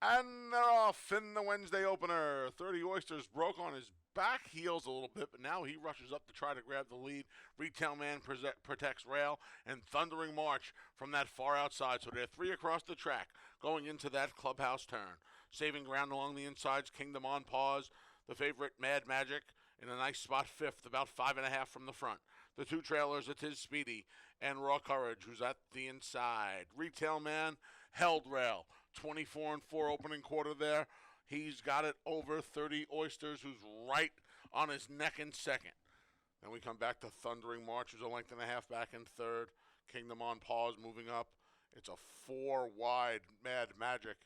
And they're off in the Wednesday opener. 30 Oysters broke on his back heels a little bit, but now he rushes up to try to grab the lead. Retail Man protects Rail, and Thundering March from that far outside. So they're three across the track going into that clubhouse turn. Saving ground along the insides, Kingdom on pause. The favorite, Mad Magic, in a nice spot fifth, about 5.5 from the front. The two trailers, it is Speedy and Raw Courage, who's at the inside. Retail Man held Rail, 24-4 opening quarter there. He's got it over 30 Oysters, who's right on his neck in second. Then we come back to Thundering March, who's a length and a half back in third. Kingdom on pause, moving up. It's a four wide Mad Magic.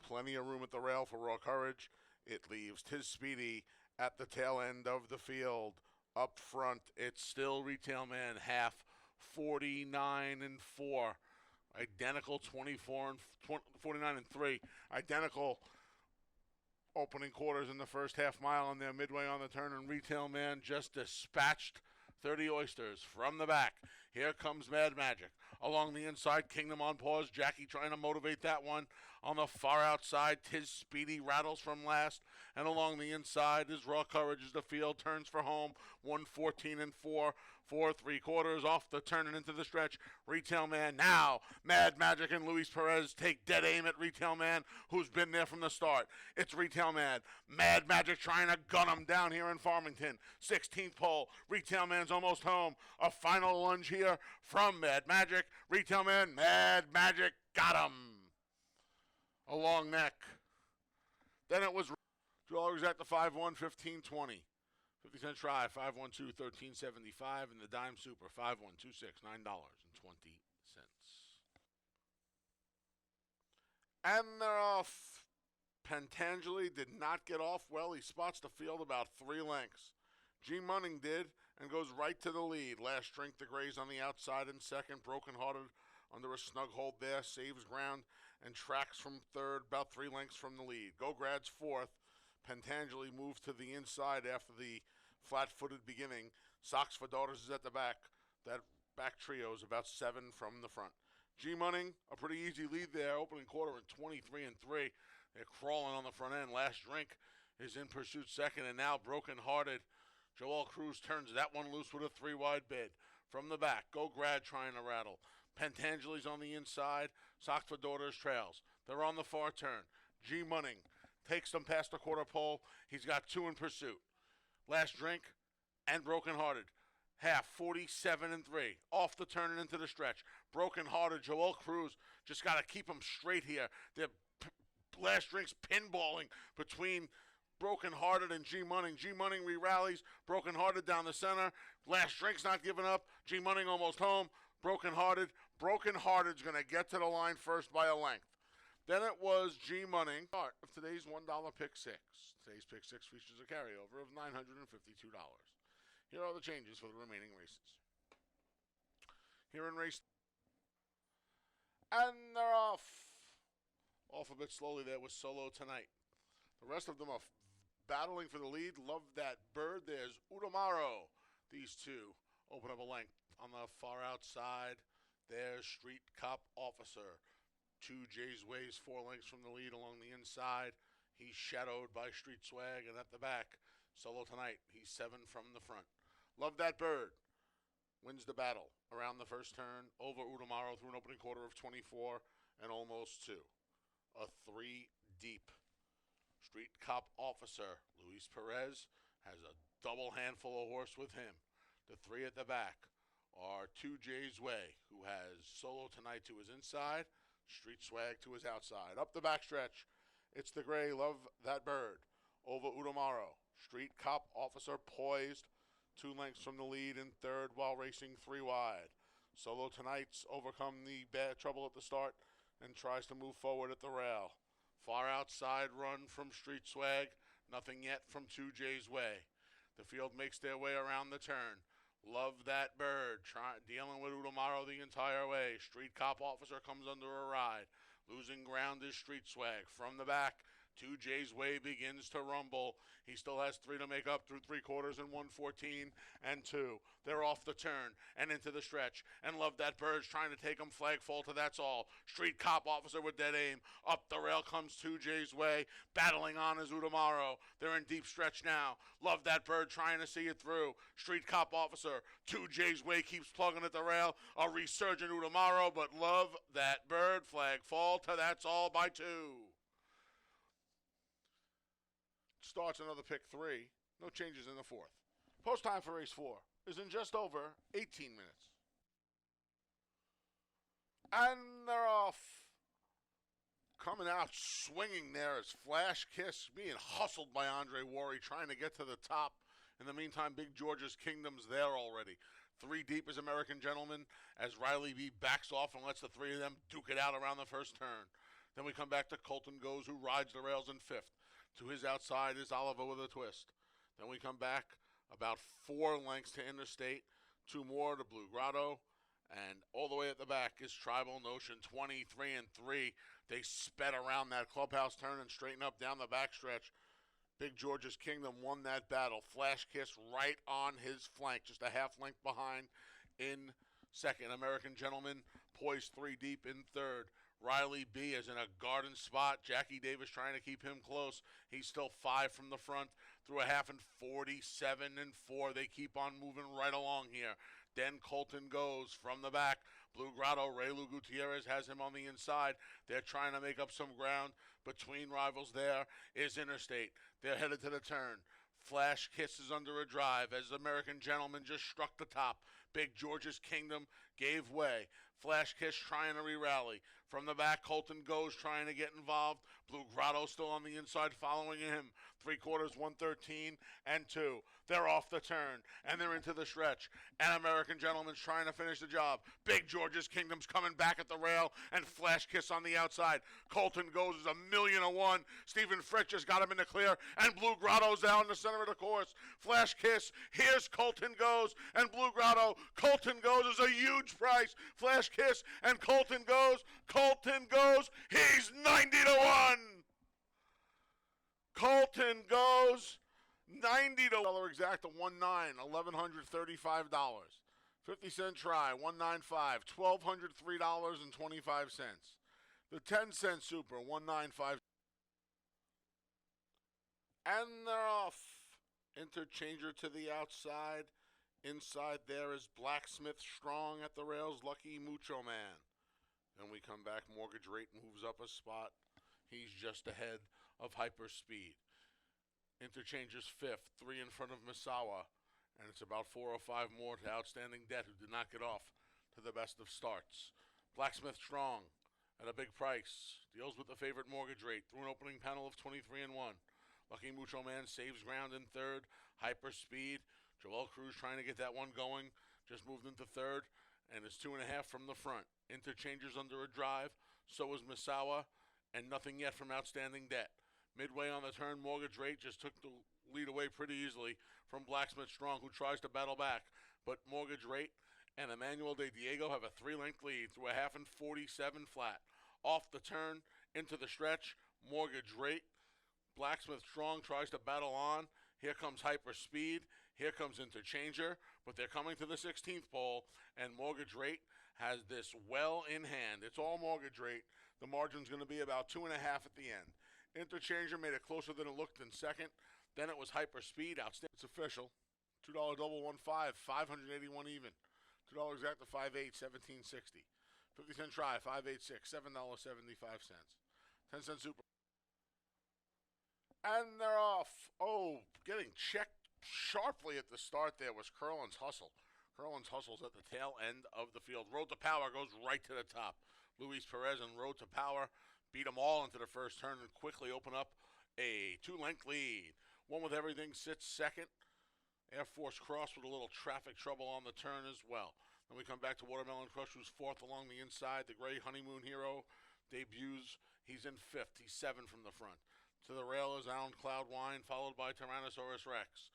Plenty of room at the rail for Raw Courage. It leaves Tis Speedy at the tail end of the field. Up front, it's still Retail Man half, 49-4. Identical 24 and 49-3. Identical opening quarters in the first half mile, and they're midway on the turn, and Retail Man just dispatched 30 Oysters from the back. Here comes Mad Magic. Along the inside, Kingdom on pause. Jackie trying to motivate that one. On the far outside, Tis Speedy rattles from last. And along the inside is Raw Courage as the field turns for home. 114-4. 4 3/4 off the turn and into the stretch. Retail Man now. Mad Magic and Luis Perez take dead aim at Retail Man, who's been there from the start. It's Retail Man. Mad Magic trying to gun him down here in Farmington. 16th pole. Retail Man's almost home. A final lunge here from Mad Magic. Retail Man, Mad Magic got him. A long neck. Then it was $2 at the 5-1, 15-20. 50-cent try, 512, 1375, and the dime super, 5126, $9.20. And they're off. Pentangeli did not get off well. He spots the field about 3 lengths. G. Munning did and goes right to the lead. Last drink to graze on the outside in second. Broken-hearted under a snug hold there. Saves ground and tracks from third, about 3 lengths from the lead. Go Grad's fourth. Pentangeli moved to the inside after the flat-footed beginning. Socks for Daughters is at the back. That back trio is about 7 from the front. G. Munning, a pretty easy lead there. Opening quarter in 23-3. They're crawling on the front end. Last drink is in pursuit second, and now Broken-hearted Joel Cruz turns that one loose with a 3-wide bid. From the back, Go Grad trying to rattle. Pentangeli's on the inside. Socks for Daughters trails. They're on the far turn. G. Munning takes them past the quarter pole. He's got 2 in pursuit. Last drink and Broken-hearted. Half, 47-3. Off the turn and into the stretch. Broken-hearted Joel Cruz just got to keep him straight here. Their last drink's pinballing between Broken-hearted and G. Munning. G. Munning re-rallies. Broken-hearted down the center. Last drink's not giving up. G. Munning almost home. Broken-hearted. Broken-hearted's going to get to the line first by a length. Then it was G. Munning. Part of today's $1 pick six. Today's pick six features a carryover of $952. Here are the changes for the remaining races. Here in race. And they're off. Off a bit slowly there was Solo Tonight. The rest of them are battling for the lead. Love That Bird. There's Udamaro. These two open up a length. On the far outside, there's Street Cop Officer. 2 J's Ways, 4 lengths from the lead along the inside. He's shadowed by Street Swag, and at the back, Solo Tonight. He's 7 from the front. Love That Bird wins the battle around the first turn over Udamaro through an opening quarter of 24 and almost 2. A 3 deep. Street Cop Officer Luis Perez has a double handful of horse with him. The 3 at the back are 2 J's Way, who has Solo Tonight to his inside, Street Swag to his outside. Up the backstretch, it's the gray Love That Bird over Udamaro. Street Cop Officer poised, 2 lengths from the lead in third while racing 3 wide. Solo Tonight's overcome the bad trouble at the start and tries to move forward at the rail. Far outside run from Street Swag, nothing yet from 2 J's Way. The field makes their way around the turn. Love That Bird, dealing with Udamaro the entire way. Street Cop Officer comes under a ride. Losing ground is Street Swag. From the back, Two J's Way begins to rumble. He still has three to make up through three quarters and 114 and two. They're off the turn and into the stretch. And Love That Bird's trying to take him flag fall to That's All. Street Cop Officer with dead aim. Up the rail comes Two J's Way. Battling on is Udamaro. They're in deep stretch now. Love That Bird trying to see it through. Street Cop Officer. Two J's Way keeps plugging at the rail. A resurgent Udamaro, but Love That Bird flag fall to That's All by two. Starts another pick three. No changes in the fourth. Post time for race four is in just over 18 minutes. And they're off. Coming out swinging there is Flash Kiss being hustled by Andre Worry trying to get to the top. In the meantime, Big George's Kingdom's there already. Three deep is American Gentleman as Riley B backs off and lets the three of them duke it out around the first turn. Then we come back to Colton Goes, who rides the rails in fifth. To his outside is Oliver with a twist. Then we come back about 4 lengths to Interstate. 2 more to Blue Grotto. And all the way at the back is Tribal Notion, 23 and 3. They sped around that clubhouse turn and straightened up down the backstretch. Big George's Kingdom won that battle. Flash Kiss right on his flank, just a half length behind in second. American Gentleman poised 3 deep in third. Riley B is in a garden spot. Jackie Davis trying to keep him close. He's still 5 from the front through a half and 47 and 4. They keep on moving right along here. Then Colton Goes from the back. Blue Grotto, Ray Lu Gutierrez has him on the inside. They're trying to make up some ground. Between rivals there is Interstate. They're headed to the turn. Flash Kiss is under a drive as American Gentleman just struck the top. Big George's Kingdom gave way. Flash Kiss trying to re-rally. From the back, Colton Goes trying to get involved. Blue Grotto still on the inside following him. 3 quarters, 113 and 2. They're off the turn and they're into the stretch. And American Gentleman's trying to finish the job. Big George's Kingdom's coming back at the rail and Flash Kiss on the outside. Colton Goes is 1,000,001. Stephen Fritz just got him in the clear and Blue Grotto's down the center of the course. Flash Kiss, here's Colton Goes and Blue Grotto. Colton Goes is a huge price. Flash Kiss and Colton Goes. Colton Goes, he's 90-1. Colton Goes, $90 exact to 1-9, $1,135. 50-cent try, 195, $1,203.25. The 10-cent super, 195. And they're off. Interchanger to the outside. Inside there is Blacksmith Strong at the rails, Lucky Mucho Man. Then we come back, Mortgage Rate moves up a spot. He's just ahead of Hyperspeed. Interchanger's 5th, 3 in front of Misawa. And it's about 4 or 5 more to Outstanding Debt, who did not get off to the best of starts. Blacksmith Strong at a big price. Deals with the favorite Mortgage Rate through an opening panel of 23 and 1. Lucky Mucho Man saves ground in third. Hyperspeed. Joel Cruz trying to get that one going. Just moved into third. And is 2.5 from the front. Interchangers under a drive. So is Misawa. And nothing yet from Outstanding Debt. Midway on the turn, Mortgage Rate just took the lead away pretty easily from Blacksmith Strong, who tries to battle back. But Mortgage Rate and Emmanuel De Diego have a 3-length lead through a half and 47 flat. Off the turn, into the stretch, Mortgage Rate. Blacksmith Strong tries to battle on. Here comes Hyperspeed. Here comes Interchanger. But they're coming to the 16th pole, and Mortgage Rate has this well in hand. It's all Mortgage Rate. The margin's going to be about 2.5 at the end. Interchanger made it closer than it looked in second. Then it was Hyperspeed. Outstanding. It's official. $2 double 1.5, 581 even. $2 exact to 5.8, 17.60. 50-cent try, 5.86, $7.75. 10-cent super. And they're off. Oh, getting checked sharply at the start there was Curlin's Hustle. Curlin's Hustle's at the tail end of the field. Road to Power goes right to the top. Luis Perez and Road to Power beat them all into the first turn and quickly open up a 2-length lead. One with Everything sits second. Air Force Cross with a little traffic trouble on the turn as well. Then we come back to Watermelon Crush, who's 4th along the inside. The Gray Honeymoon Hero debuts. He's in 5th. He's 7 from the front. To the rail is Allen Cloud Wine, followed by Tyrannosaurus Rex.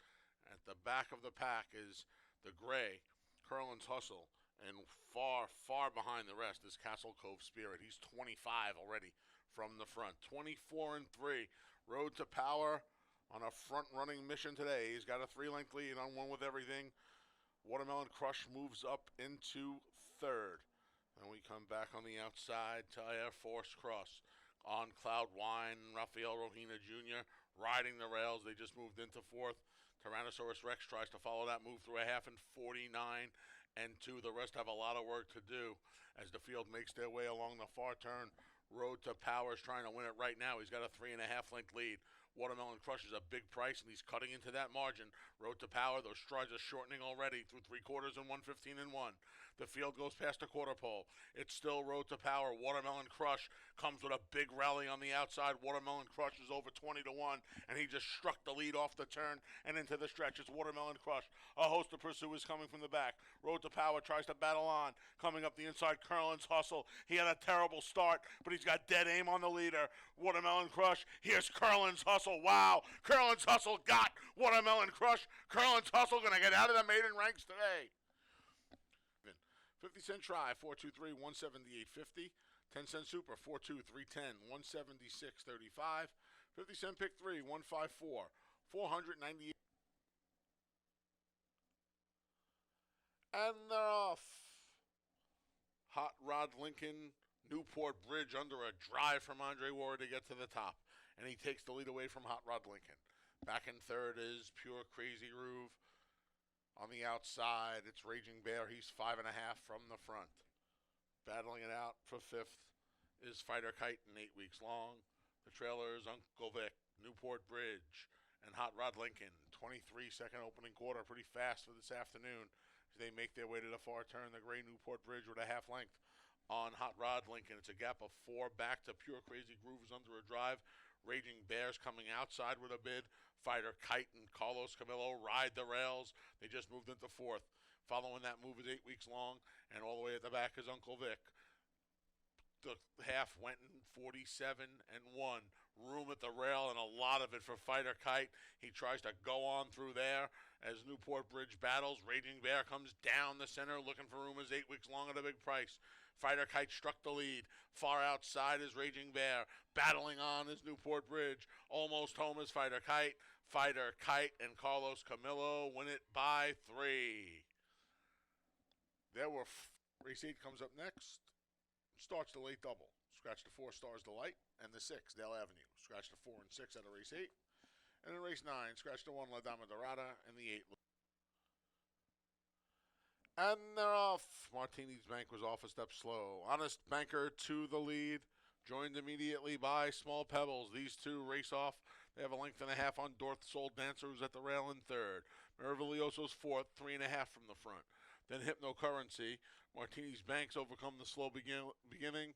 At the back of the pack is the Gray, Curlin's Hustle, and far, far behind the rest is Castle Cove Spirit. He's 25 already from the front. 24-3. Road to Power on a front-running mission today. He's got a 3-length lead on One With Everything. Watermelon Crush moves up into third. Then we come back on the outside to Air Force Cross. On Cloud Wine, Rafael Rohina Jr. riding the rails. They just moved into fourth. Tyrannosaurus Rex tries to follow that move through a half in 49-2. The rest have a lot of work to do as the field makes their way along the far turn. Road to Power is trying to win it right now. He's got a 3.5-length lead. Watermelon Crush is a big price, and he's cutting into that margin. Road to Power, those strides are shortening already through 3/4 and 1:15 and 1. The field goes past the quarter pole. It's still Road to Power. Watermelon Crush comes with a big rally on the outside. Watermelon Crush is over 20-1, and he just struck the lead off the turn and into the stretch. It's Watermelon Crush. A host of pursuers coming from the back. Road to Power tries to battle on. Coming up the inside, Curlin's Hustle. He had a terrible start, but he's got dead aim on the leader. Watermelon Crush. Here's Curlin's Hustle. Wow. Curlin's Hustle got Watermelon Crush. Curlin's Hustle going to get out of the maiden ranks today. 50-cent try, 423-178.50. 10-cent super, 42310, 176.35. 50-cent pick 3, 154, 498. And they're off. Hot Rod Lincoln, Newport Bridge under a drive from Andre Ward to get to the top. And he takes the lead away from Hot Rod Lincoln. Back in third is Pure Crazy Groove. On the outside, it's Raging Bear. He's 5.5 from the front. Battling it out for fifth is Fighter Kite and 8 weeks long. The trailer is Uncle Vic, Newport Bridge, and Hot Rod Lincoln. 23-second opening quarter, pretty fast for this afternoon. As they make their way to the far turn, the gray Newport Bridge with a half length on Hot Rod Lincoln. It's a gap of 4 back to Pure Crazy Groove is under a drive. Raging Bears coming outside with a bid. Fighter Kite and Carlos Camillo ride the rails. They just moved into fourth. Following that move is 8 weeks long, and all the way at the back is Uncle Vic. The half went in 47-1. Room at the rail, and a lot of it for Fighter Kite. He tries to go on through there as Newport Bridge battles. Raging Bear comes down the center looking for room is 8 weeks long at a big price. Fighter Kite struck the lead. Far outside is Raging Bear. Battling on is Newport Bridge. Almost home is Fighter Kite. Fighter Kite and Carlos Camillo win it by 3. Race 8 comes up next. Starts the late double. Scratch the 4 Stars Delight and the 6 Dale Avenue. Scratch the 4 and 6 out of race 8. And in race 9, scratch the 1 La Dama Dorada and the 8. And they're off. Martini's Bank was off a step slow. Honest Banker to the lead. Joined immediately by Small Pebbles. These two race off. They have a length and a half on Dorth Soul Dancer, who's at the rail in third. Maravilloso's fourth, 3.5 from the front. Then Hypnocurrency. Martini's Banks overcome the slow beginning.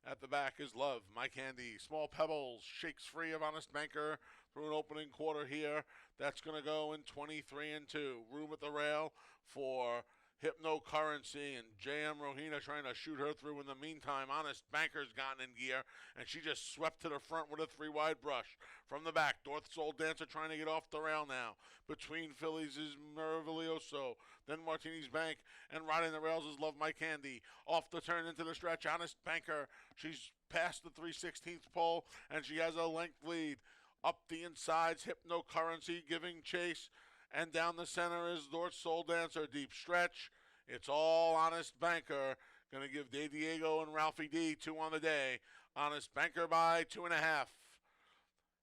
At the back is Love, My Candy. Small Pebbles shakes free of Honest Banker through an opening quarter here. That's going to go in 23-2. Room at the rail for Hypnocurrency and J.M. Rohina trying to shoot her through. In the meantime, Honest Banker's gotten in gear, and she just swept to the front with a 3-wide brush. From the back, Dorth Soul Dancer trying to get off the rail now. Between fillies is Maravilloso, then Martini's Bank, and riding the rails is Love My Candy. Off the turn into the stretch, Honest Banker. She's past the 3/16 pole, and she has a length lead. Up the insides, Hypnocurrency giving chase. And down the center is Dorth Soul Dancer. Deep stretch. It's all Honest Banker. Going to give De Diego and Ralphie D 2 on the day. Honest Banker by 2.5.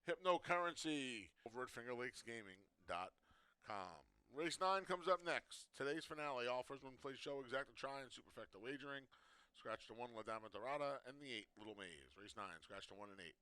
Hypnocurrency over at FingerLakesGaming.com. Race 9 comes up next. Today's finale offers one place show, exacta try, and superfecta wagering. Scratch the 1 La Dama Dorada and the 8 Little Maze. Race 9, scratch the 1 and 8.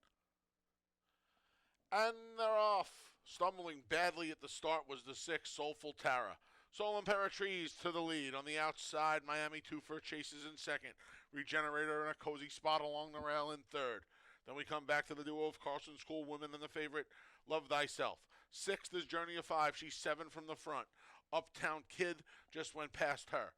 And they're off. Stumbling badly at the start was the 6 Soulful Tara. Soul Imperatrice to the lead. On the outside, Miami Twofer chases in second. Regenerator in a cozy spot along the rail in third. Then we come back to the duo of Carson School women and the favorite, Love Thyself. Sixth is Journey of 5. She's 7 from the front. Uptown Kid just went past her.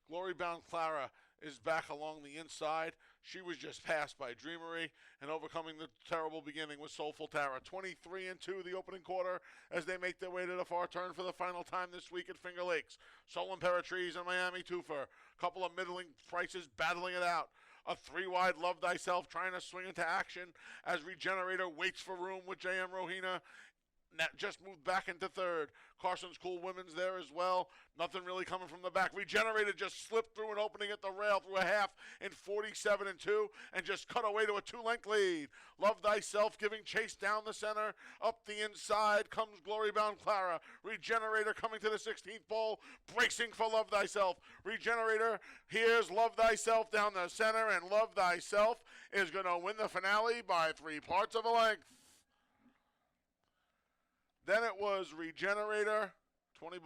Glory Bound Clara is back along the inside. She was just passed by Dreamery and overcoming the terrible beginning with Soulful Tara. 23-2 the opening quarter as they make their way to the far turn for the final time this week at Finger Lakes. Soul Imperatrice and Miami Twofer. Couple of middling prices battling it out. A 3-wide Love Thyself trying to swing into action as Regenerator waits for room with J.M. Rohina. That just moved back into third. Carson's Cool Women's there as well. Nothing really coming from the back. Regenerator just slipped through an opening at the rail through a half in 47 and 2 and just cut away to a 2-length lead. Love Thyself giving chase down the center. Up the inside comes Glory Bound Clara. Regenerator coming to the 16th pole, bracing for Love Thyself. Regenerator, here's Love Thyself down the center, and Love Thyself is going to win the finale by 3 parts of a length. Then it was Regenerator, $20.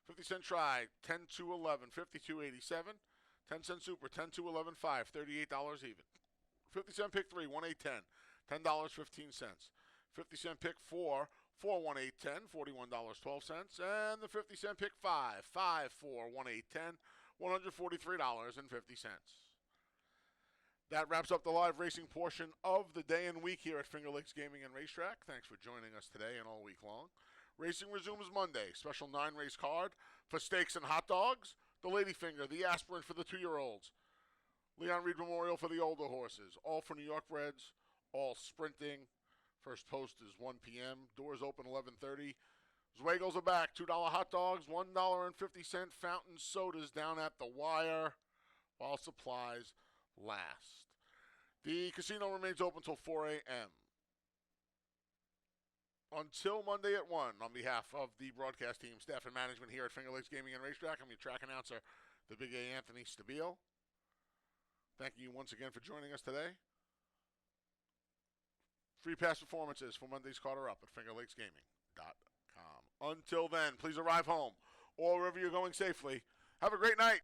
50-cent try, 10-11, 52.87. 10-cent super, 10-11, 5, $38 even. 50-cent pick 3, 1-8-10, $10.15. 50-cent pick 4, 4-1-8-10, $41.12. And the 50-cent pick 5, 5-4, 1-8-10, $143.50. That wraps up the live racing portion of the day and week here at Finger Lakes Gaming and Racetrack. Thanks for joining us today and all week long. Racing resumes Monday. Special 9-race card for steaks and hot dogs. The Ladyfinger, the Aspirin for the 2-year-olds. Leon Reed Memorial for the older horses. All for New York Reds, all sprinting. First post is 1 p.m. Doors open 11:30. Zweigels are back. $2 hot dogs, $1.50 fountain sodas down at the wire while supplies last. The casino remains open until 4 a.m. Until Monday at 1, on behalf of the broadcast team, staff, and management here at Finger Lakes Gaming and Racetrack, I'm your track announcer, the Big A Anthony Stabile. Thank you once again for joining us today. Free pass performances for Monday's card are up at fingerlakesgaming.com. Until then, please arrive home or wherever you're going safely. Have a great night.